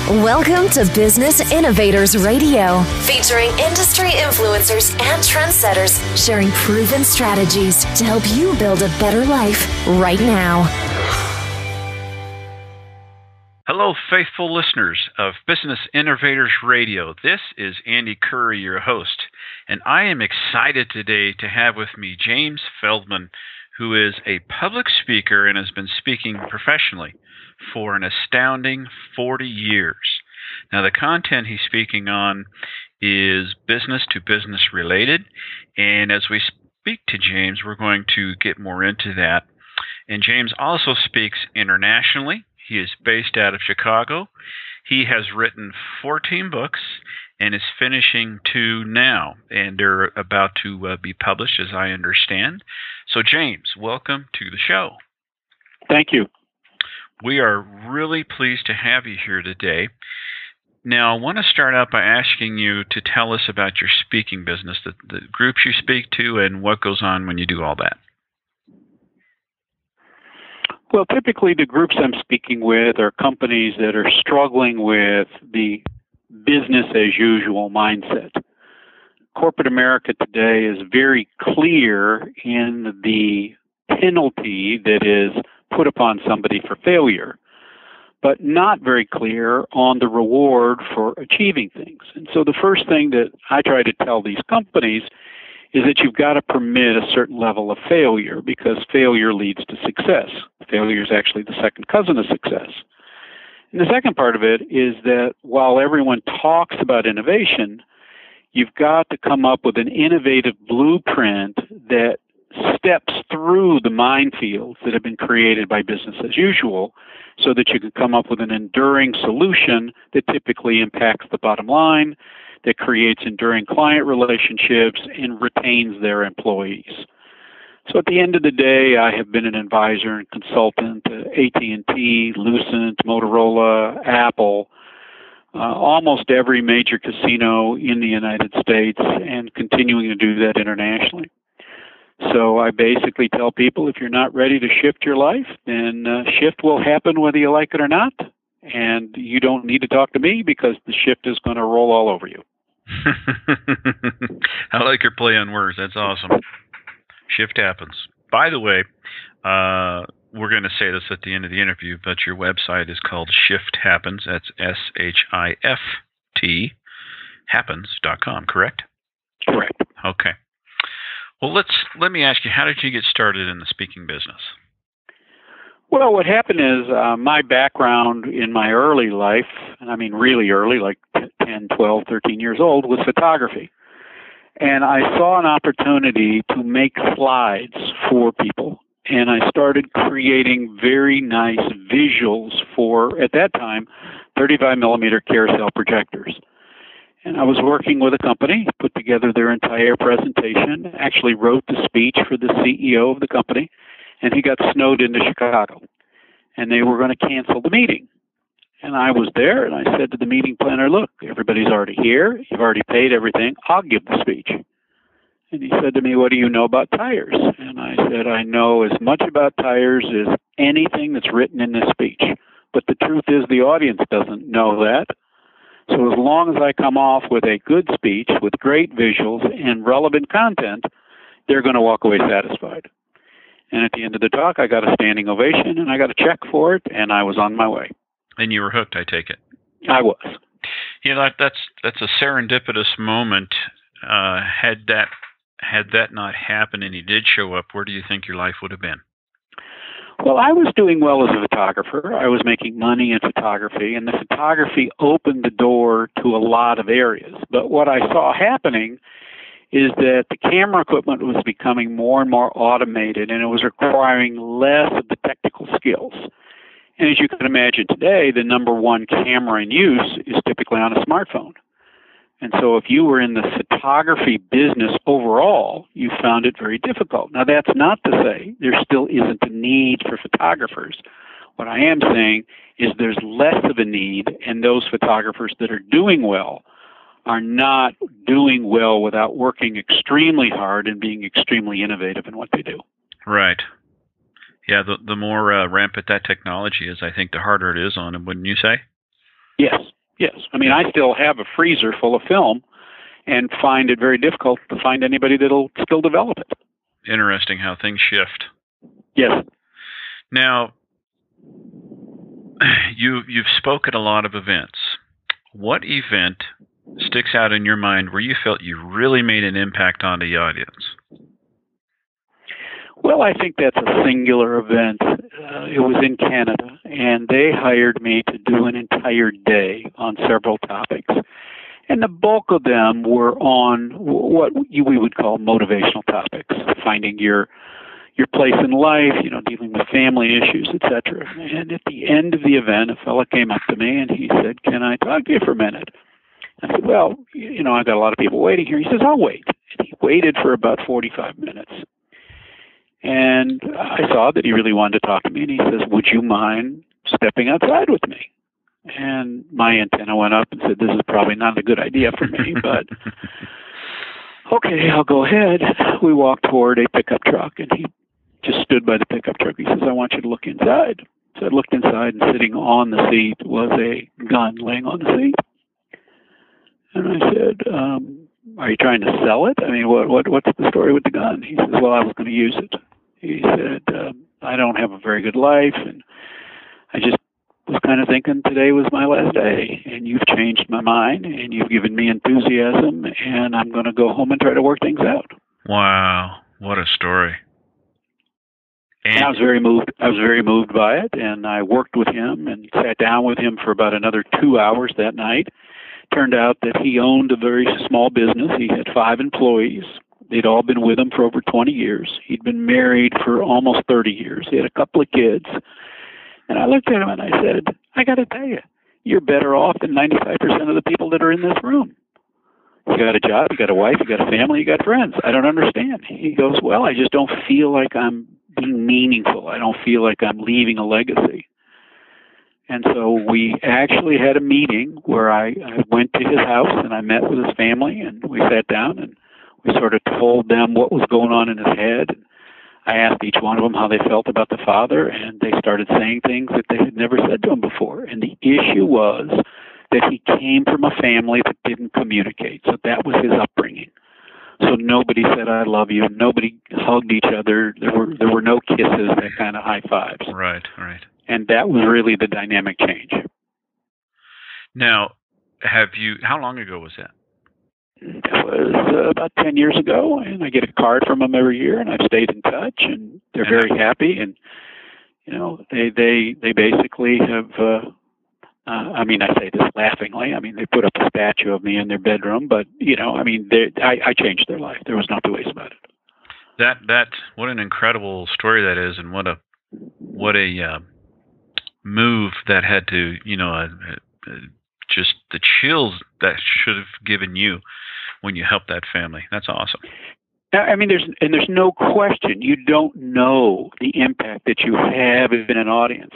Welcome to Business Innovators Radio, featuring industry influencers and trendsetters sharing proven strategies to help you build a better life right now. Hello, faithful listeners of Business Innovators Radio. This is Andy Curry, your host, and I am excited today to have with me James Feldman, who is a public speaker and has been speaking professionally for an astounding 40 years. Now, the content he's speaking on is business-to-business related, and as we speak to James, we're going to get more into that. And James also speaks internationally. He is based out of Chicago. He has written 14 books and is finishing 2 now, and they're about to be published, as I understand. So, James, welcome to the show. Thank you. We are really pleased to have you here today. Now, I want to start out by asking you to tell us about your speaking business, the groups you speak to, and what goes on when you do all that. Well, typically the groups I'm speaking with are companies that are struggling with the business as usual mindset. Corporate America today is very clear in the penalty that is put upon somebody for failure, but not very clear on the reward for achieving things. And so the first thing that I try to tell these companies is that you've got to permit a certain level of failure, because failure leads to success. Failure is actually the second cousin of success. And the second part of it is that while everyone talks about innovation, you've got to come up with an innovative blueprint that steps through the minefields that have been created by business as usual, so that you can come up with an enduring solution that typically impacts the bottom line, that creates enduring client relationships, and retains their employees. So at the end of the day, I have been an advisor and consultant to AT&T, Lucent, Motorola, Apple, almost every major casino in the United States, and continuing to do that internationally. So I basically tell people, if you're not ready to shift your life, then shift will happen whether you like it or not. And you don't need to talk to me, because the shift is going to roll all over you. I like your play on words. That's awesome. Shift happens. By the way, we're going to say this at the end of the interview, but your website is called Shift Happens. That's SHIFT happens.com, correct? Correct. Okay. Well, let me ask you, how did you get started in the speaking business? Well, what happened is my background in my early life, and I mean really early, like 10, 12, 13 years old, was photography. And I saw an opportunity to make slides for people. And I started creating very nice visuals for, at that time, 35 millimeter carousel projectors. And I was working with a company, put together their entire presentation, actually wrote the speech for the CEO of the company, and he got snowed into Chicago. And they were going to cancel the meeting. And I was there, and I said to the meeting planner, look, everybody's already here. You've already paid everything. I'll give the speech. And he said to me, what do you know about tires? And I said, I know as much about tires as anything that's written in this speech. But the truth is the audience doesn't know that. So as long as I come off with a good speech with great visuals and relevant content, they're going to walk away satisfied. And at the end of the talk, I got a standing ovation, and I got a check for it, and I was on my way. And you were hooked, I take it. I was. You know, that's a serendipitous moment. Had that not happened and you did show up, where do you think your life would have been? Well, I was doing well as a photographer. I was making money in photography, and the photography opened the door to a lot of areas. But what I saw happening is that the camera equipment was becoming more and more automated, and it was requiring less of the technical skills. And as you can imagine today, the number one camera in use is typically on a smartphone. And so if you were in the photography business overall, you found it very difficult. Now, that's not to say there still isn't a need for photographers. What I am saying is there's less of a need, and those photographers that are doing well are not doing well without working extremely hard and being extremely innovative in what they do. Right. Yeah, the more rampant that technology is, I think the harder it is on them, wouldn't you say? Yes, Yes. I mean, I still have a freezer full of film and find it very difficult to find anybody that'll still develop it. Interesting how things shift. Yes. Now, you've spoken at a lot of events. What event sticks out in your mind where you felt you really made an impact on the audience? Well, I think that's a singular event. It was in Canada, and they hired me to do an entire day on several topics. And the bulk of them were on what we would call motivational topics, finding your place in life, dealing with family issues, etc. And at the end of the event, a fellow came up to me and he said, "Can I talk to you for a minute?" I said, "Well, I got a lot of people waiting here." He says, "I'll wait." And he waited for about 45 minutes. And I saw that he really wanted to talk to me, and he says, "Would you mind stepping outside with me?" And my antenna went up and said, "This is probably not a good idea for me, but okay, I'll go ahead." We walked toward a pickup truck, and he just stood by the pickup truck. He says, "I want you to look inside." So I looked inside, and sitting on the seat was a gun laying on the seat. And I said, "Are you trying to sell it? I mean, what's the story with the gun?" He says, "Well, I was going to use it." He said, "I don't have a very good life, and I just was kind of thinking today was my last day, and you've changed my mind, and you've given me enthusiasm, and I'm going to go home and try to work things out." Wow, what a story! And I was very moved. I was very moved by it, and I worked with him and sat down with him for about another 2 hours that night. Turned out that he owned a very small business. He had 5 employees. They'd all been with him for over 20 years. He'd been married for almost 30 years. He had a couple of kids. And I looked at him and I said, "I got to tell you, you're better off than 95% of the people that are in this room. You got a job, you got a wife, you got a family, you got friends. I don't understand." He goes, "Well, I just don't feel like I'm being meaningful. I don't feel like I'm leaving a legacy." And so we actually had a meeting where I went to his house and I met with his family, and we sat down and we sort of told them what was going on in his head. I asked each one of them how they felt about the father, and they started saying things that they had never said to him before. And the issue was that he came from a family that didn't communicate. So that was his upbringing. So nobody said, "I love you." Nobody hugged each other. There were no kisses, that kind of high fives. Right. And that was really the dynamic change. Now, how long ago was that? That was about 10 years ago, and I get a card from them every year, and I've stayed in touch, and they're very happy. And they basically have. I say this laughingly. I mean, they put up a statue of me in their bedroom, but I changed their life. There was no two ways about it. That what an incredible story that is, and what a move that had to just the chills that should have given you when you helped that family. That's awesome. I mean, there's no question. You don't know the impact that you have in an audience.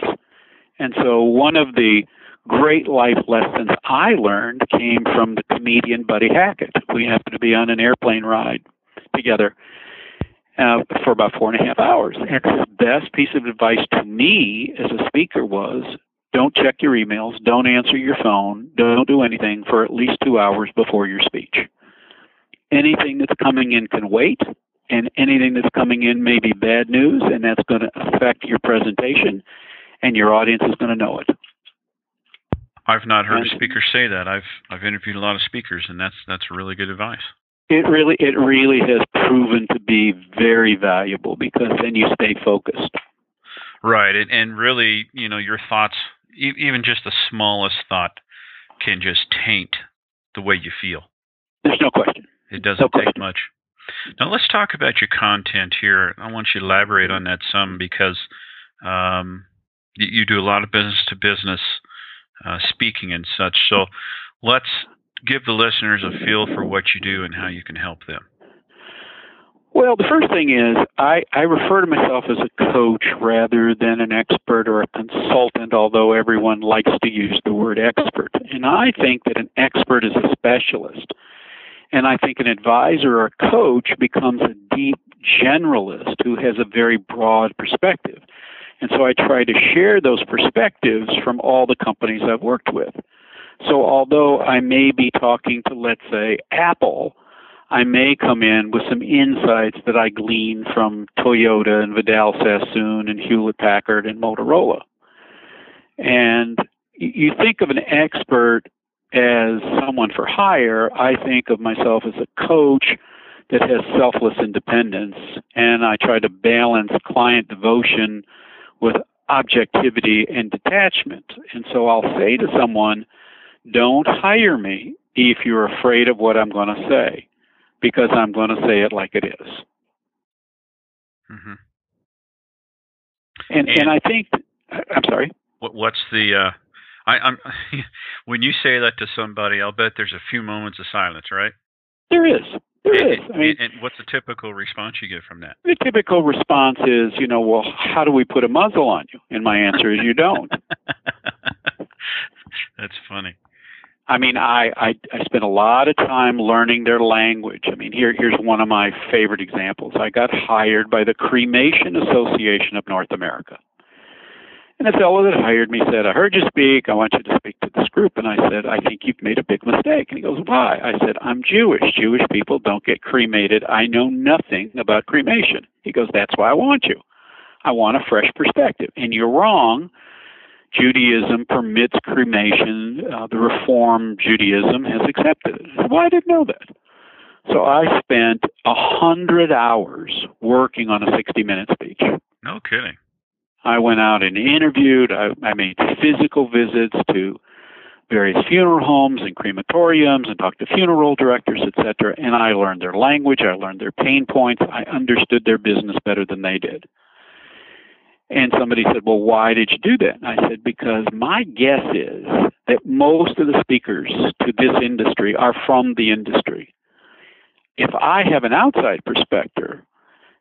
And so one of the great life lessons I learned came from the comedian Buddy Hackett. We happened to be on an airplane ride together for about 4.5 hours. And his best piece of advice to me as a speaker was, don't check your emails, don't answer your phone, don't do anything for at least 2 hours before your speech. Anything that's coming in can wait, and anything that's coming in may be bad news, and that's going to affect your presentation, and your audience is going to know it. I've not heard a speaker say that. I've interviewed a lot of speakers, and that's really good advice. It really has proven to be very valuable, because then you stay focused. Right, and really, your thoughts, even just the smallest thought, can just taint the way you feel. There's no question. It doesn't take much. Now let's talk about your content here. I want you to elaborate on that some, because you do a lot of business-to-business speaking and such. So let's give the listeners a feel for what you do and how you can help them. Well, the first thing is I refer to myself as a coach rather than an expert or a consultant, although everyone likes to use the word expert. And I think that an expert is a specialist. And I think an advisor or a coach becomes a deep generalist who has a very broad perspective. And so I try to share those perspectives from all the companies I've worked with. So although I may be talking to, let's say, Apple, I may come in with some insights that I glean from Toyota and Vidal Sassoon and Hewlett-Packard and Motorola. And you think of an expert as someone for hire. I think of myself as a coach that has selfless independence, and I try to balance client devotion with objectivity and detachment. And so I'll say to someone, don't hire me if you're afraid of what I'm going to say, because I'm going to say it like it is. Mm-hmm. And I think, I'm sorry? What's the, I'm when you say that to somebody, I'll bet there's a few moments of silence, right? There is. There is. I mean, and what's the typical response you get from that? The typical response is, well, how do we put a muzzle on you? And my answer is, you don't. That's funny. I mean, I spent a lot of time learning their language. I mean, here's one of my favorite examples. I got hired by the Cremation Association of North America. And the fellow that hired me said, I heard you speak. I want you to speak to this group. And I said, I think you've made a big mistake. And he goes, why? I said, I'm Jewish. Jewish people don't get cremated. I know nothing about cremation. He goes, that's why I want you. I want a fresh perspective. And you're wrong. Judaism permits cremation. The Reform Judaism has accepted it. I said, well, I didn't know that. So I spent 100 hours working on a 60-minute speech. No kidding. I went out and interviewed. I made physical visits to various funeral homes and crematoriums and talked to funeral directors, etc. And I learned their language. I learned their pain points. I understood their business better than they did. And somebody said, well, why did you do that? And I said, because my guess is that most of the speakers to this industry are from the industry. If I have an outside perspective,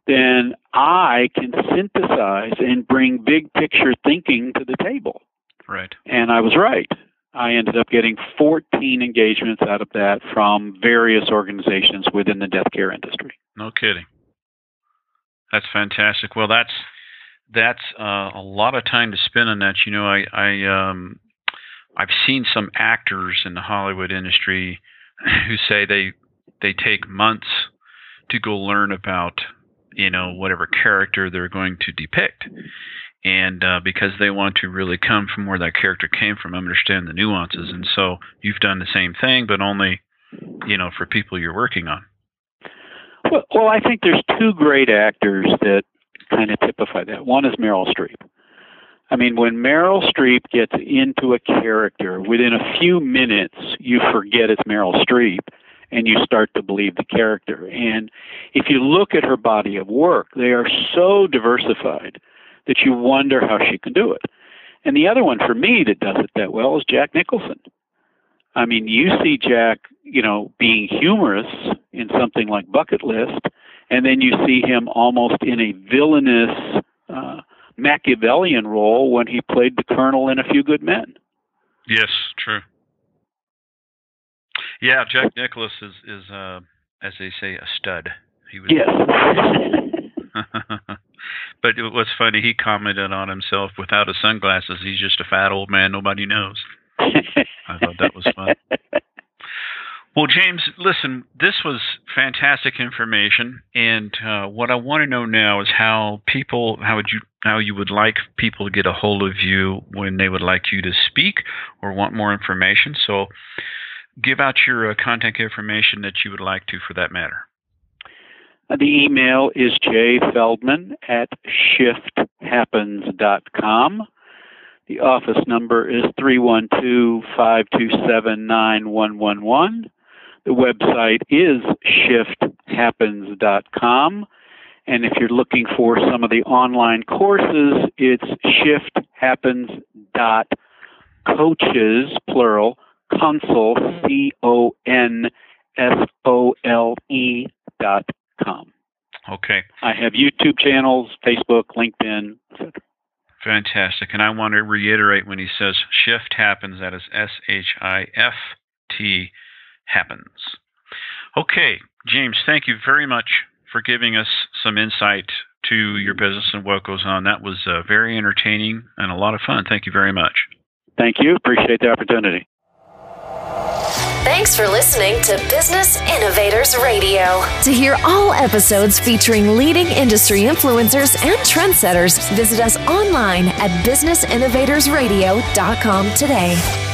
then I can synthesize and bring big picture thinking to the table. Right. And I was right. I ended up getting 14 engagements out of that from various organizations within the death care industry. No kidding. That's fantastic. Well, that's a lot of time to spend on that. I've seen some actors in the Hollywood industry who say they take months to go learn about whatever character they're going to depict. And because they want to really come from where that character came from, understand the nuances. And so you've done the same thing, but only, for people you're working on. Well, I think there's two great actors that kind of typify that. One is Meryl Streep. I mean, when Meryl Streep gets into a character, within a few minutes, you forget it's Meryl Streep, and you start to believe the character. And if you look at her body of work, they are so diversified that you wonder how she can do it. And the other one for me that does it that well is Jack Nicholson. I mean, you see Jack, being humorous in something like Bucket List, and then you see him almost in a villainous Machiavellian role when he played the Colonel in A Few Good Men. Yes, true. Yeah, Jack Nicholson is as they say, a stud. He was. Yes. But what's funny, he commented on himself, without his sunglasses, he's just a fat old man nobody knows. I thought that was fun. Well, James, listen, this was fantastic information, and what I want to know now is how you would like people to get a hold of you when they would like you to speak or want more information. So give out your contact information that you would like to for that matter. The email is jfeldman@shifthappens.com. The office number is 312-527-9111. The website is shifthappens.com. And if you're looking for some of the online courses, it's shifthappens.coaches, plural, console, CONSOLE.com. Okay. I have YouTube channels, Facebook, LinkedIn, etc. Fantastic. And I want to reiterate when he says shift happens, that is SHIFT happens. Okay, James, thank you very much for giving us some insight to your business and what goes on. That was very entertaining and a lot of fun. Thank you very much. Thank you. Appreciate the opportunity. Thanks for listening to Business Innovators Radio. To hear all episodes featuring leading industry influencers and trendsetters, visit us online at businessinnovatorsradio.com today.